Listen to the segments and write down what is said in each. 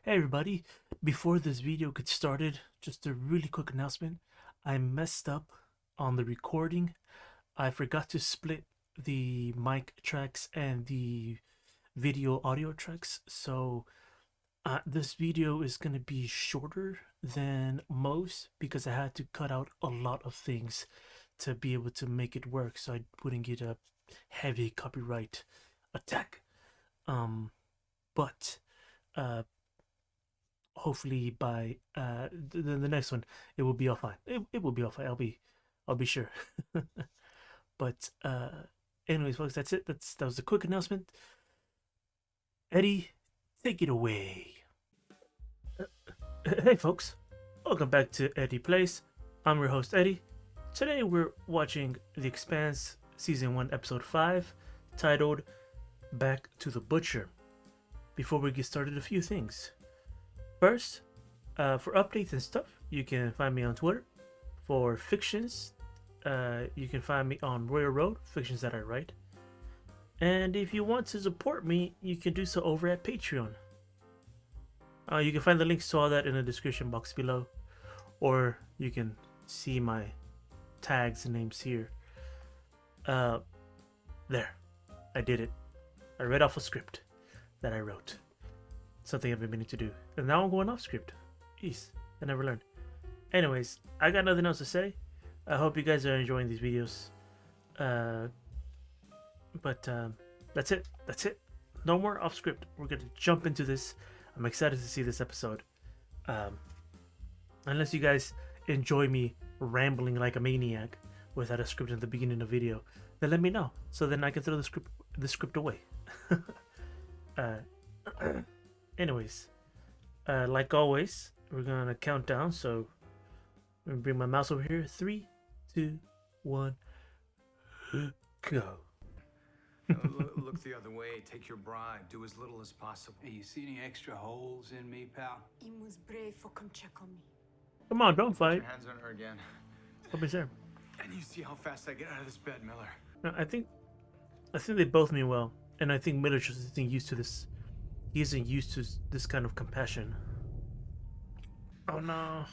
Hey everybody, before this video gets started, just a really quick announcement. I messed up on the recording. I forgot to split the mic tracks and the video audio tracks, so this video is going to be shorter than most because I had to cut out a lot of things to be able to make it work so I wouldn't get a heavy copyright attack. But uh hopefully by the next one it will be all fine. It will be all fine. I'll be sure. But anyways folks, that's it. That was a quick announcement. Eddie, take it away. Hey folks, welcome back to Eddie Plays. I'm your host Eddie. Today we're watching The Expanse Season 1 Episode 5, titled Back to the Butcher. Before we get started, a few things. First, for updates and stuff, you can find me on Twitter. For fictions, you can find me on Royal Road, fictions that I write. And if you want to support me, you can do so over at Patreon. You can find the links to all that in the description box below, or you can see my tags and names here. There, I did it. I read off a script that I wrote. Something I've been meaning to do. And now I'm going off script. Jeez, I never learned. Anyways, I got nothing else to say. I hope you guys are enjoying these videos. But that's it. That's it. No more off script. We're going to jump into this. I'm excited to see this episode. Unless you guys enjoy me rambling like a maniac without a script in the beginning of the video, then let me know. So then I can throw the script away. Anyways, like always, we're gonna count down. So I'm gonna bring my mouse over here. 3, 2, 1, go. Look the other way. Take your bride. Do as little as possible. Hey, you see any extra holes in me, pal? He was brave for come check on me. Come on, don't Put fight. your hands on her again. Don't be scared. And you see how fast I get out of this bed, Miller. No, I think they both mean well, and I think Miller just isn't used to this. He isn't used to this kind of compassion. Oh no.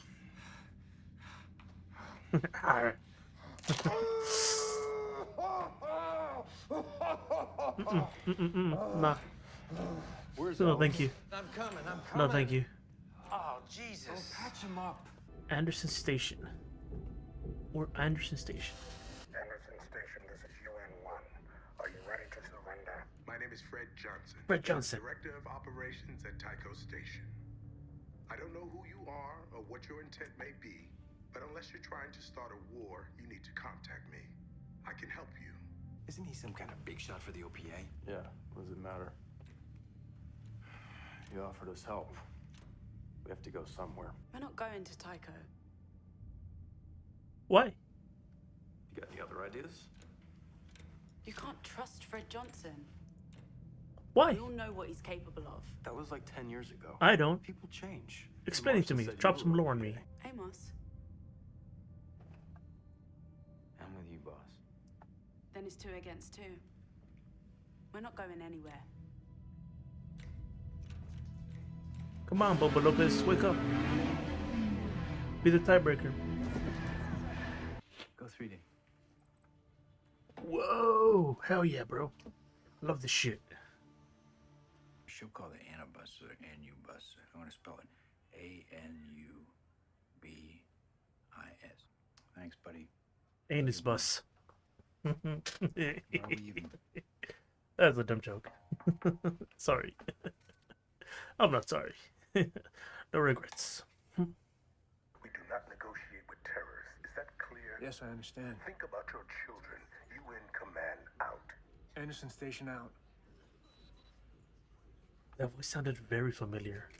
Nah. Where's No, thank you. I'm coming. No, thank you. Oh, Jesus. Patch him up. Anderson Station. Or Anderson Station. Anderson Station, this is UN1. Are you ready to surrender? My name is Fred Johnson. Fred Johnson. Director of Operations at Tycho Station. I don't know who you are or what your intent may be, but unless you're trying to start a war, you need to contact me. I can help you. Isn't he some kind of big shot for the OPA? Yeah, what does it matter? He offered us help. We have to go somewhere. We're not going to Tycho. Why? You got any other ideas? You can't trust Fred Johnson. Why? We all know what he's capable of. That was like 10 years ago. I don't. People change. Explain it to me. Marshall said Drop you some were lore on me. OPA. Amos, I'm with you, boss. then it's 2 against 2. We're not going anywhere. Come on, Boba Lopez, wake up. Be the tiebreaker. Go 3D. Whoa! Hell yeah, bro. Love this shit. She'll call it Anubus or Anubus. I want to spell it A-N-U-B-I-S. Thanks, buddy. Anus bus. Are we even? That's a dumb joke. Sorry. I'm not sorry. No regrets. We do not negotiate with terrorists. Is that clear? Yes, I understand. Think about your children. UN command out. Anderson Station out. That voice sounded very familiar.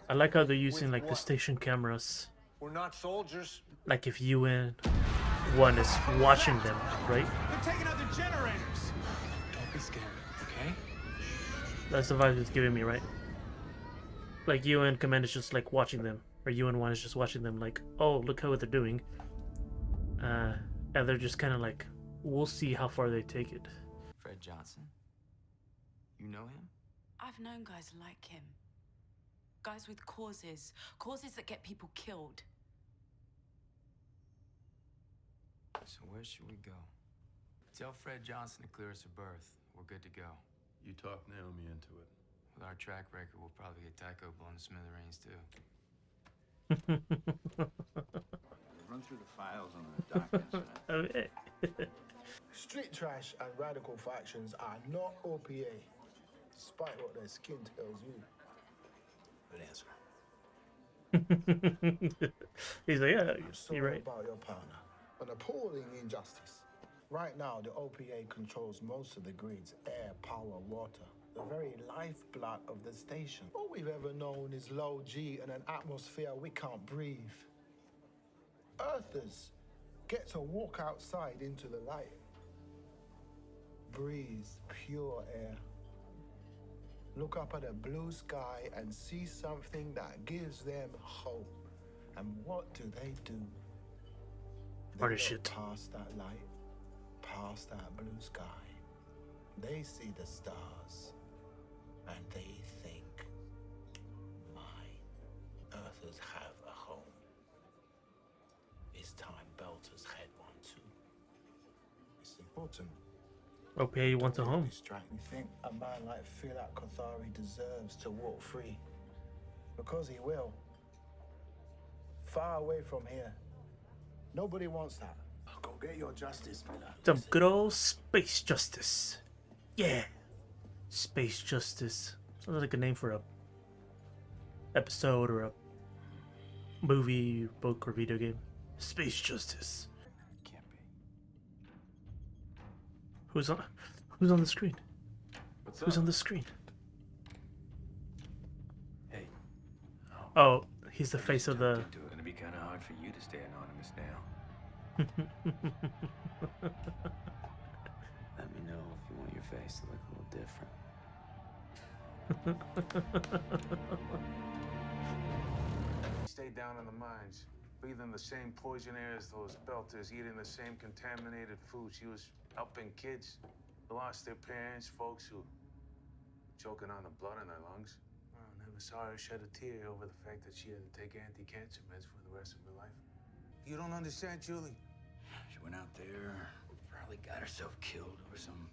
I like how they're using like the station cameras. We're not soldiers. Like if UN1 is watching them, right? They're taking out the generators. Don't be scared, okay? That's the vibe it's giving me, right? Like UN command is just like watching them, or UN1 is just watching them like, oh, look how what they're doing. And they're just kind of like, we'll see how far they take it. Fred Johnson? You know him? I've known guys like him. Guys with causes. Causes that get people killed. So where should we go? Tell Fred Johnson to clear us a berth. We're good to go. You talk Naomi into it. With our track record, we'll probably get Tycho blown to smithereens, too. Run through the files on the dock incident. Okay. Street trash and radical factions are not OPA, despite what their skin tells you. Good answer. He's like, yeah, Sorry you're right. about your partner. An appalling injustice. Right now, the OPA controls most of the grid's air, power, water. The very lifeblood of the station. All we've ever known is low G and an atmosphere we can't breathe. Earthers get to walk outside into the light. Breathe pure air. Look up at a blue sky and see something that gives them hope. And what do? They Harder look shit. past that light, past that blue sky. They see the stars, and they think, mine. Earthers have a home. It's time Belters had one too. It's important. OPA wants a home. You think a man like Filat Kothari deserves to walk free? Because he will. Far away from here. Nobody wants that. Go get your justice, Miller. Some good old space justice. Yeah. Space justice. Sounds like a name for a episode or a movie, book, or video game. Space justice. Can't be. Who's on the screen? What's Who's up? on the screen? Hey. Oh, he's the face of the. It's gonna be kind of hard for you to stay anonymous now. Let me know if you want your face to look a little different. Stayed down in the mines, breathing the same poison air as those belters, eating the same contaminated food. She was helping kids who lost their parents, folks who choking on the blood in their lungs. I never saw her shed a tear over the fact that she had to take anti-cancer meds for the rest of her life. You don't understand, Julie. She went out there, probably got herself killed over some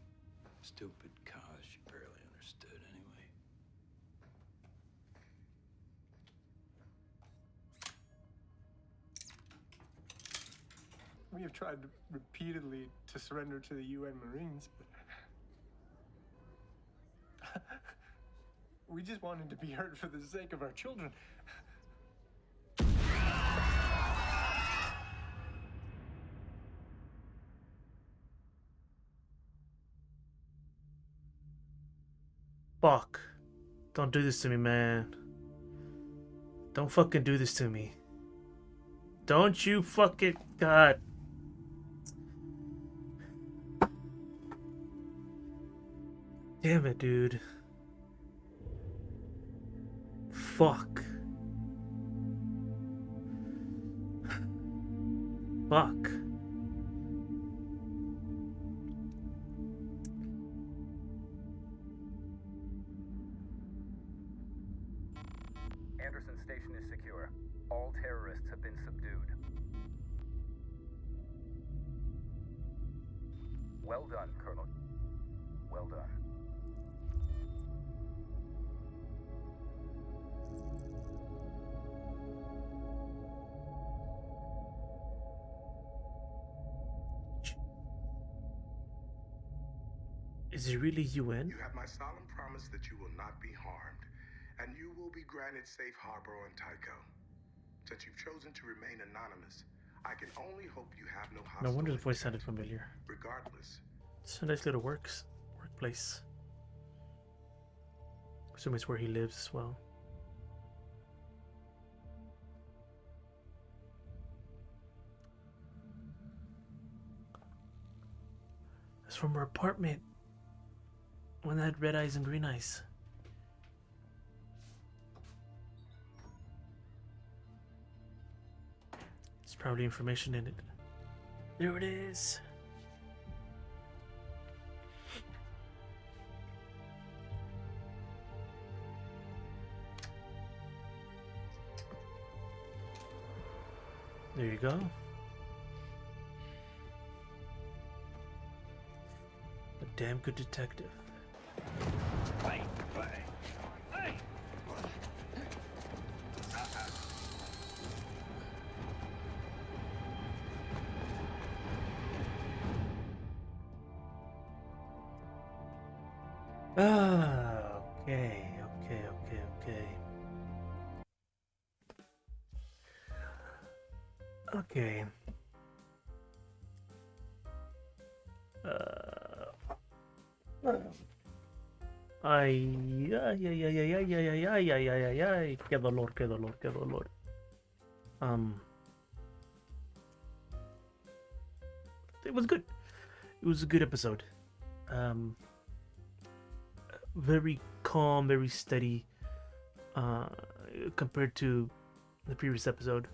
stupid cause she barely understood anyway. We have tried repeatedly to surrender to the UN Marines, but we just wanted to be hurt for the sake of our children. Fuck. Don't do this to me, man. Don't fucking do this to me. Don't you fucking. God. Damn it, dude. Fuck. Fuck. Anderson Station is secure. All terrorists have been subdued. Well done, Colonel. Well done. Is it really UN? You have my solemn promise that you will not be harmed, and you will be granted safe harbor on Tycho. Since you've chosen to remain anonymous, I can only hope you have no hostile No wonder the voice sounded intent. familiar. Regardless, It's a nice little workplace. Assume it's where he lives as well. It's from her apartment. One that had red eyes and green eyes. There's probably information in it. There it is. There you go. A damn good detective. Hey, hey, hey! Okay. Okay. Ay, ay, ay, ay, ay, ay, ay, ay, ay, ay, ay, ay, ay, qué dolor, qué dolor, qué dolor. It was good. It was a good episode. Very calm, very steady, compared to the previous episode.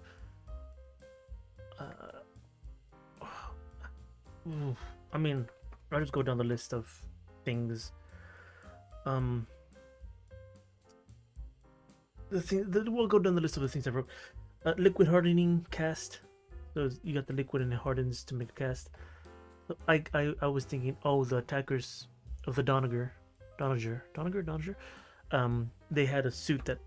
I mean, I'll just go down the list of things. We'll go down the list of the things I wrote. Liquid hardening cast. So you got the liquid and it hardens to make a cast. So I was thinking, oh, the attackers of the Doniger, they had a suit that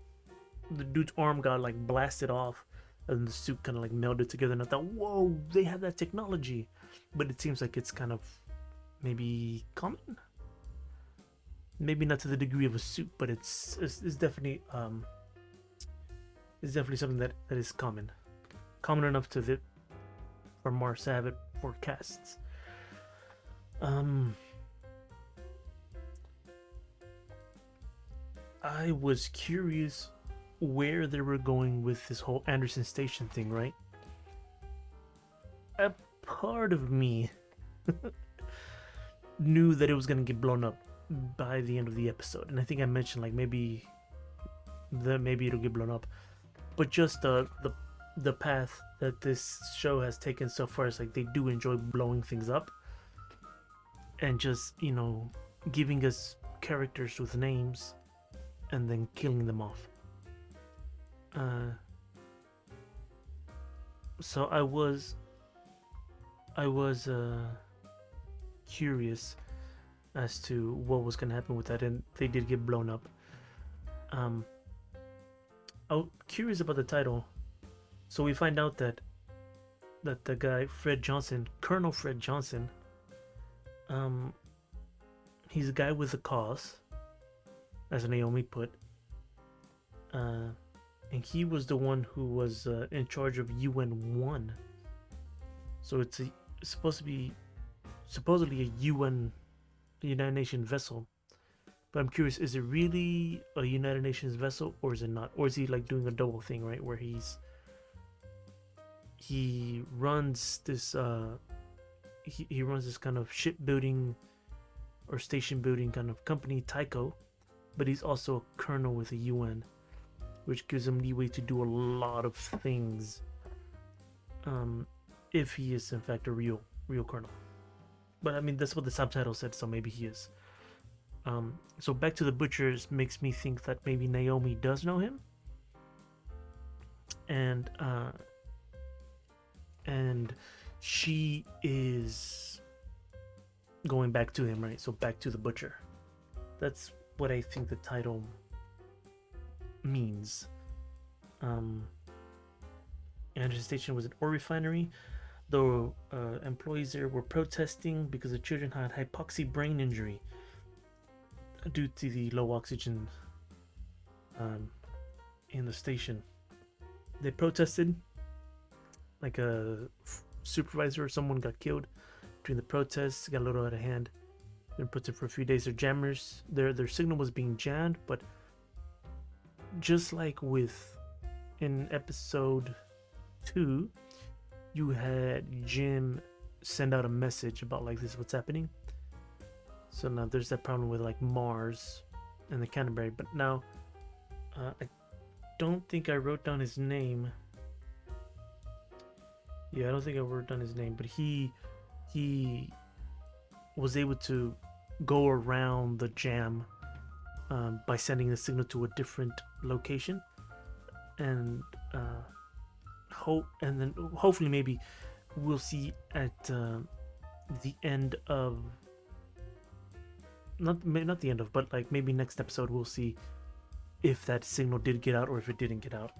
the dude's arm got like blasted off, and the suit kind of like melded together. And I thought, whoa, they have that technology, but it seems like it's kind of maybe common. Maybe not to the degree of a suit, but it's definitely something that is common enough for Mars to have it for casts. I was curious where they were going with this whole Anderson Station thing, right? A part of me knew that it was gonna get blown up by the end of the episode, and I think I mentioned like maybe it'll get blown up, but just the path that this show has taken so far is like they do enjoy blowing things up and just, you know, giving us characters with names and then killing them off. So I was curious as to what was gonna happen with that, and they did get blown up. I'm curious about the title. So we find out that the guy Colonel Fred Johnson, he's a guy with a cause, as Naomi put, and he was the one who was in charge of UN1. So it's supposedly a United Nations vessel. But I'm curious, is it really a United Nations vessel, or is it not? Or is he like doing a double thing, right? Where he runs this he runs this kind of shipbuilding or station building kind of company, Tycho, but he's also a colonel with the UN, which gives him leeway to do a lot of things. If he is in fact a real colonel. But I mean, that's what the subtitle said, so maybe he is. So back to the butchers makes me think that maybe Naomi does know him, and she is going back to him, right? So back to the butcher. That's what I think the title means. Anderson Station was an ore refinery. The employees there were protesting because the children had hypoxic brain injury due to the low oxygen in the station. They protested, like a supervisor or someone got killed during the protests, got a little out of hand. Been protesting for a few days. Their jammers, their signal was being jammed, but just like in episode 2, you had Jim send out a message about like, this is what's happening. So now there's that problem with like Mars and the Canterbury, but now I don't think I wrote down his name. Yeah, I don't think I wrote down his name, but he was able to go around the jam by sending the signal to a different location, and hopefully maybe we'll see at the end of not the end of, but like maybe next episode we'll see if that signal did get out or if it didn't get out.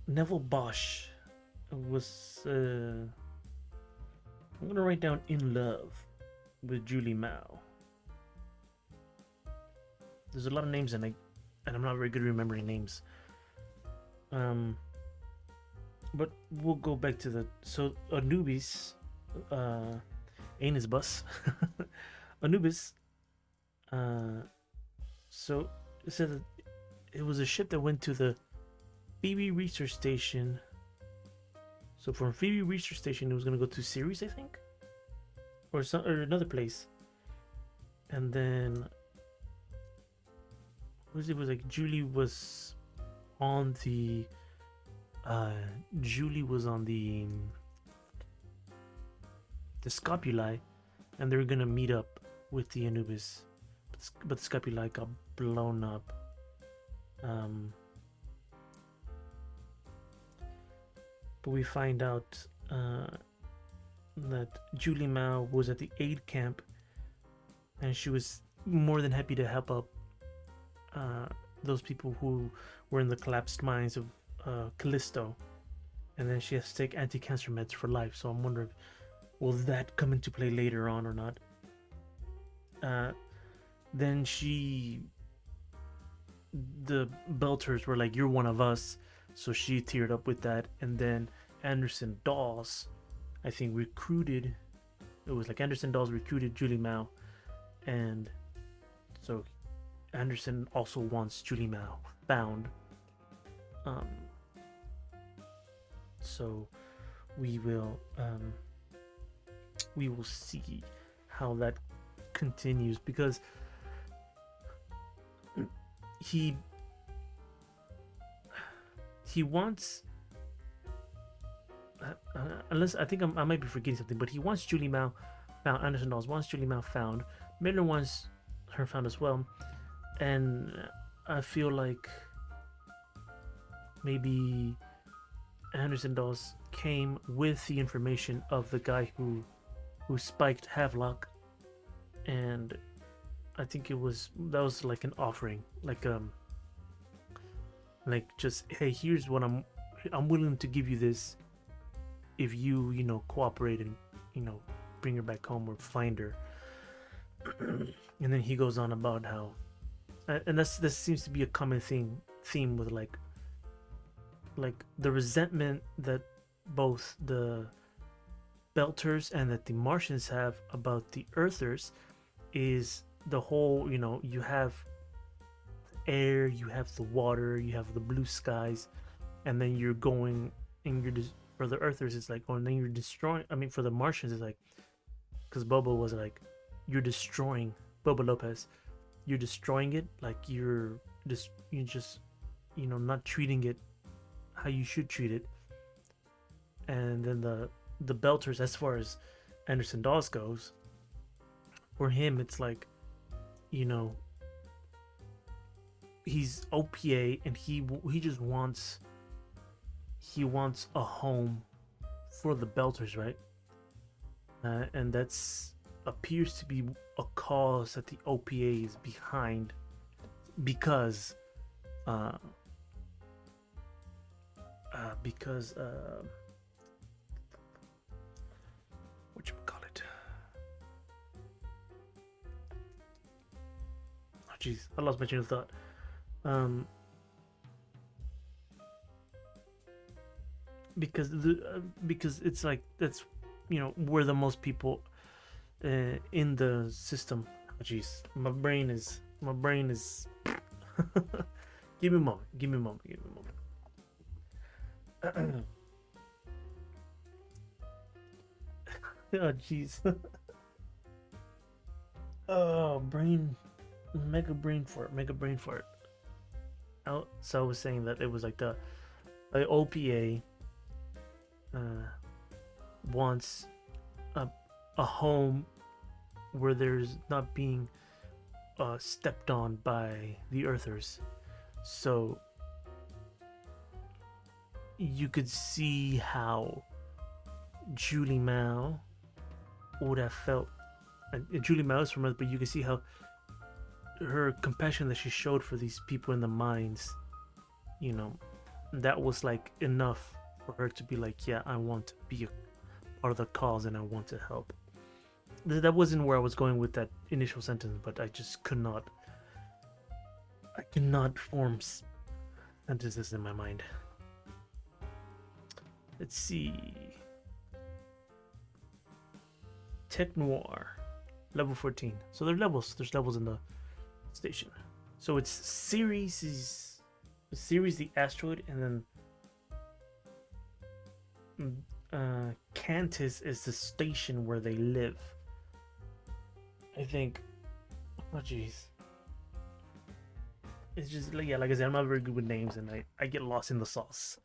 Neville Bosch was I'm gonna write down in love with Julie Mao. There's a lot of names and I'm not very good at remembering names. But we'll go back to Anubis, Anus Bus, Anubis. So it said that it was a ship that went to the Phoebe Research Station. So from Phoebe Research Station, it was gonna go to Ceres, I think, or another place, and then it was like Julie was on the Scopuli, and they were gonna meet up with the Anubis, but the Scopuli got blown up. But we find out that Julie Mao was at the aid camp, and she was more than happy to help out those people who were in the collapsed mines of Callisto, and then she has to take anti-cancer meds for life. So I'm wondering, will that come into play later on or not? Then the Belters were like, "You're one of us," so she teared up with that. And then Anderson Dawes, I think, recruited. It was like Anderson Dawes recruited Julie Mao, and so Anderson also wants Julie Mao found. So we will see how that continues, because he wants, unless I think I might be forgetting something, but he wants Julie Mao found. Anderson Dawes wants Julie Mao found. Miller wants her found as well, and I feel like maybe Anderson Dawes came with the information of the guy who spiked Havelock, and I think that was like an offering, like just, hey, here's what I'm willing to give you this if you cooperate and bring her back home or find her. And then he goes on about how, and this seems to be a common theme with like the resentment that both the Belters and that the Martians have about the Earthers is the whole, you have air, you have the water, you have the blue skies, and then you're going and you're just, for the Earthers it's like, oh, and then you're destroying. I mean, for the Martians it's like, because Boba was like, you're destroying, Boba Lopez, you're destroying it, like you're just not treating it how you should treat it. And then the Belters, as far as Anderson Dawes goes, for him it's like, he's OPA and he just wants a home for the Belters, right? And that's appears to be a cause that the OPA is behind, because whatchamacallit? Oh jeez, I lost my train of thought. Because it's like, that's where the most people in the system. Oh jeez, my brain is give me a moment. Oh jeez. Oh, mega brain fart. So I was saying that it was like the OPA wants a home where there's not being stepped on by the Earthers. So you could see how Julie Mao would have felt. And Julie Mao is from Earth, but you can see how her compassion that she showed for these people in the mines, you know, that was like enough for her to be like, yeah, I want to be a part of the cause and I want to help. That wasn't where I was going with that initial sentence, but I just could not form sentences in my mind. Let's see. Tech Noir, level 14. So there's levels in the station. So it's Ceres the asteroid, and then Cantus is the station where they live. I think. Oh jeez. It's just like, yeah, like I said, I'm not very good with names, and I get lost in the sauce.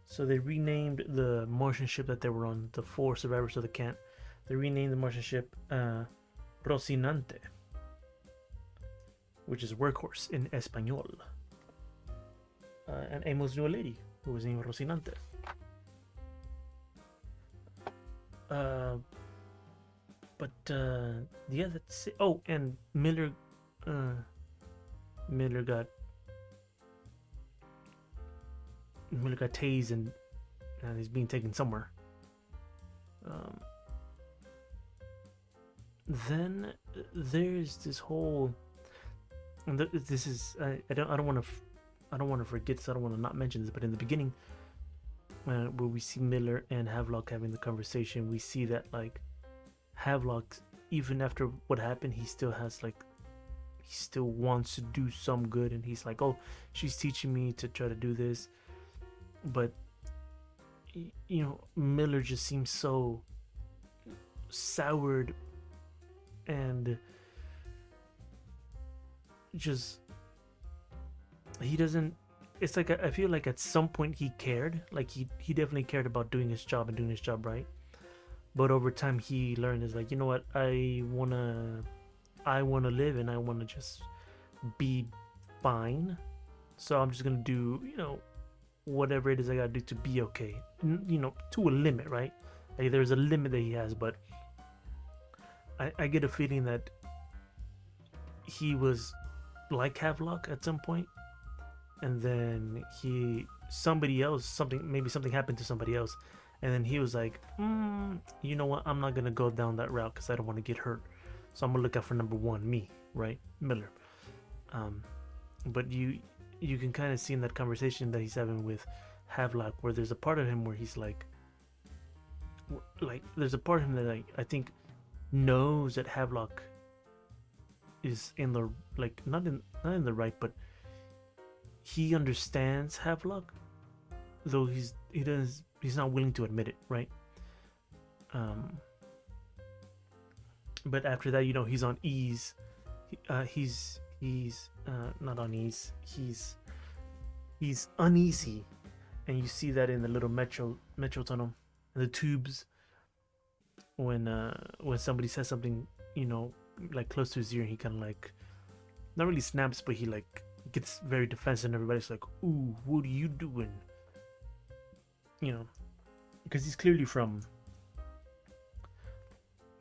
So they renamed the Martian ship that they were on, the 4 survivors of the Kent. They renamed the Martian ship Rocinante, which is workhorse in Espanol. And Amos knew a lady who was named Rocinante. Yeah, that's it. Oh, and Miller got tased and he's being taken somewhere. Then there's this whole. And this is I don't want to forget, so I don't want to not mention this. But in the beginning, where we see Miller and Havelock having the conversation, we see that like Havelock, even after what happened, he still wants to do some good, and he's like, oh, she's teaching me to try to do this. But you know, Miller just seems so soured and just he doesn't. It's like I feel like at some point he cared, like he definitely cared about doing his job and doing his job right. But over time he learned, is like, you know what, I wanna live and I wanna just be fine. So I'm just gonna do, you know, whatever it is I gotta do to be okay. You know, to a limit, right? Like there's a limit that he has, but I get a feeling that he was like Havelock at some point, and then something happened to somebody else, and then he was like, you know what, I'm not gonna go down that route because I don't want to get hurt, so I'm gonna look out for number one, me, right? Miller. But you can kind of see in that conversation that he's having with Havelock where there's a part of him where he's like there's a part of him that like I think knows that Havelock is in the like not in the right, but he understands Havelock, though he's not willing to admit it, right? But after that, you know, he's on ease. He's not on ease. He's uneasy, and you see that in the little metro tunnel, and the tubes. When somebody says something, you know, like close to his ear, he kind of like not really snaps, but he like gets very defensive, and everybody's like, "Ooh, what are you doing?" You know, because he's clearly from.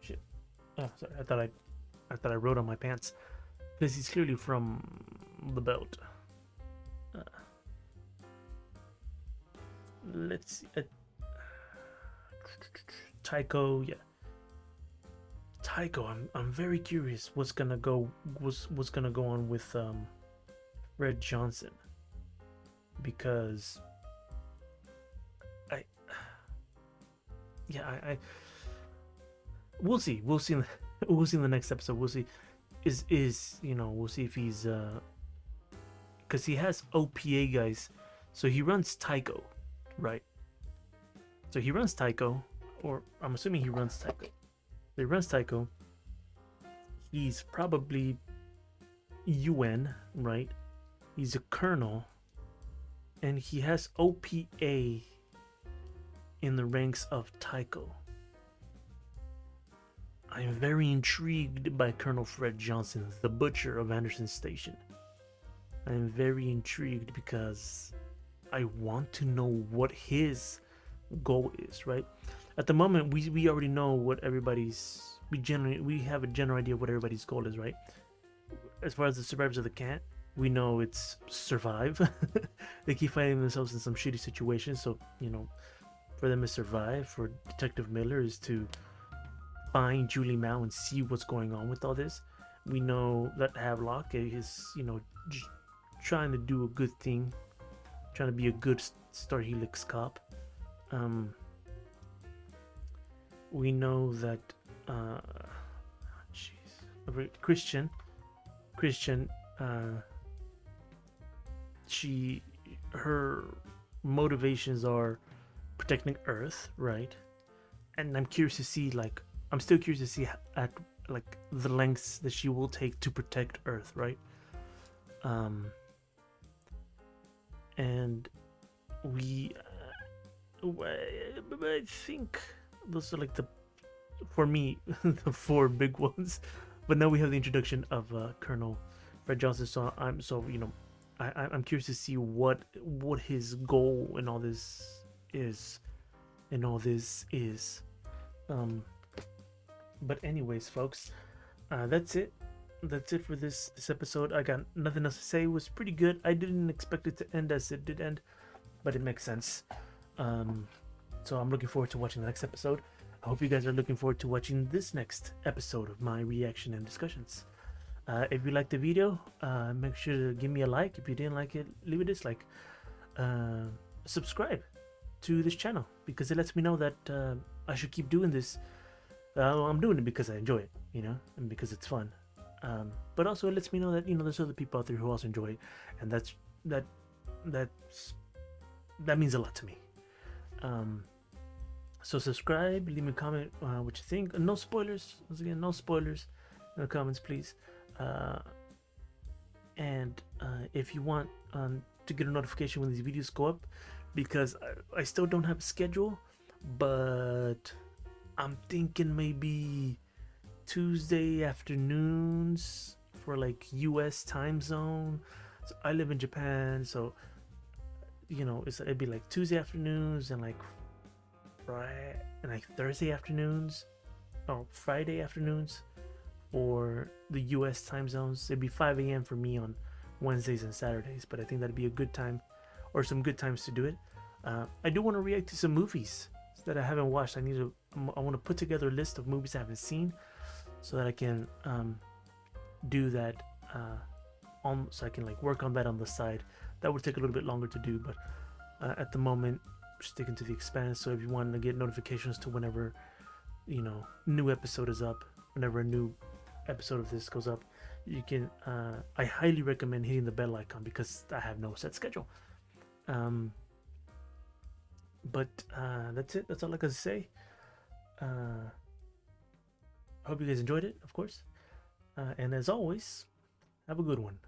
Shit. Oh, sorry. I thought I wrote on my pants. Because he's clearly from the belt. Let's see. Tycho, yeah. Tycho, I'm very curious what's gonna go on with Red Johnson, because I we'll see in the next episode. We'll see. You know, we'll see if he's because he has OPA guys, so he runs Tycho, right? So he runs Tycho, or I'm assuming he runs Tycho. So he runs Tycho. He's probably UN, right? He's a colonel, and he has OPA in the ranks of Tycho. I am very intrigued by Colonel Fred Johnson, the butcher of Anderson Station. I am very intrigued because I want to know what his goal is, right? At the moment, we already know what everybody's... We have a general idea of what everybody's goal is, right? As far as the survivors of the cat, we know it's survive. They keep finding themselves in some shitty situations, so, you know, for them to survive, for Detective Miller is to find Julie Mao and see what's going on with all this. We know that Havelock is, you know, trying to do a good thing, trying to be a good Star Helix cop. We know that Christian, her motivations are protecting Earth, right? And I'm curious to see, like, I'm still curious to see at like the lengths that she will take to protect Earth, right? And we, I think those are like for me, the four big ones. But now we have the introduction of Colonel Fred Johnson. So I'm curious to see what his goal in all this is. But anyways, folks, that's it. That's it for this episode. I got nothing else to say. It was pretty good. I didn't expect it to end as it did end, but it makes sense. So I'm looking forward to watching the next episode. I hope you guys are looking forward to watching this next episode of my reaction and discussions. If you liked the video, make sure to give me a like. If you didn't like it, leave a dislike. Subscribe to this channel because it lets me know that I should keep doing this. I'm doing it because I enjoy it, you know, and because it's fun. But also it lets me know that, you know, there's other people out there who also enjoy it, and that means a lot to me. So subscribe, leave me a comment what you think. No spoilers. Once again, no spoilers in the comments, please. And if you want to get a notification when these videos go up, because I still don't have a schedule, but I'm thinking maybe Tuesday afternoons for like US time zone. So I live in Japan, so you know, it'd be like Tuesday afternoons and like Thursday afternoons or Friday afternoons for the US time zones. It'd be 5 a.m. for me on Wednesdays and Saturdays, but I think that'd be a good time, or some good times to do it. I do want to react to some movies that I haven't watched. I want to put together a list of movies I haven't seen so that I can do that so I can like work on that on the side. That would take a little bit longer to do, but at the moment we're sticking to the Expanse. So if you want to get notifications to whenever, you know, new episode is up, whenever a new episode of this goes up, you can I highly recommend hitting the bell icon because I have no set schedule. But that's it. That's all I can say. I hope you guys enjoyed it, of course. And as always, have a good one.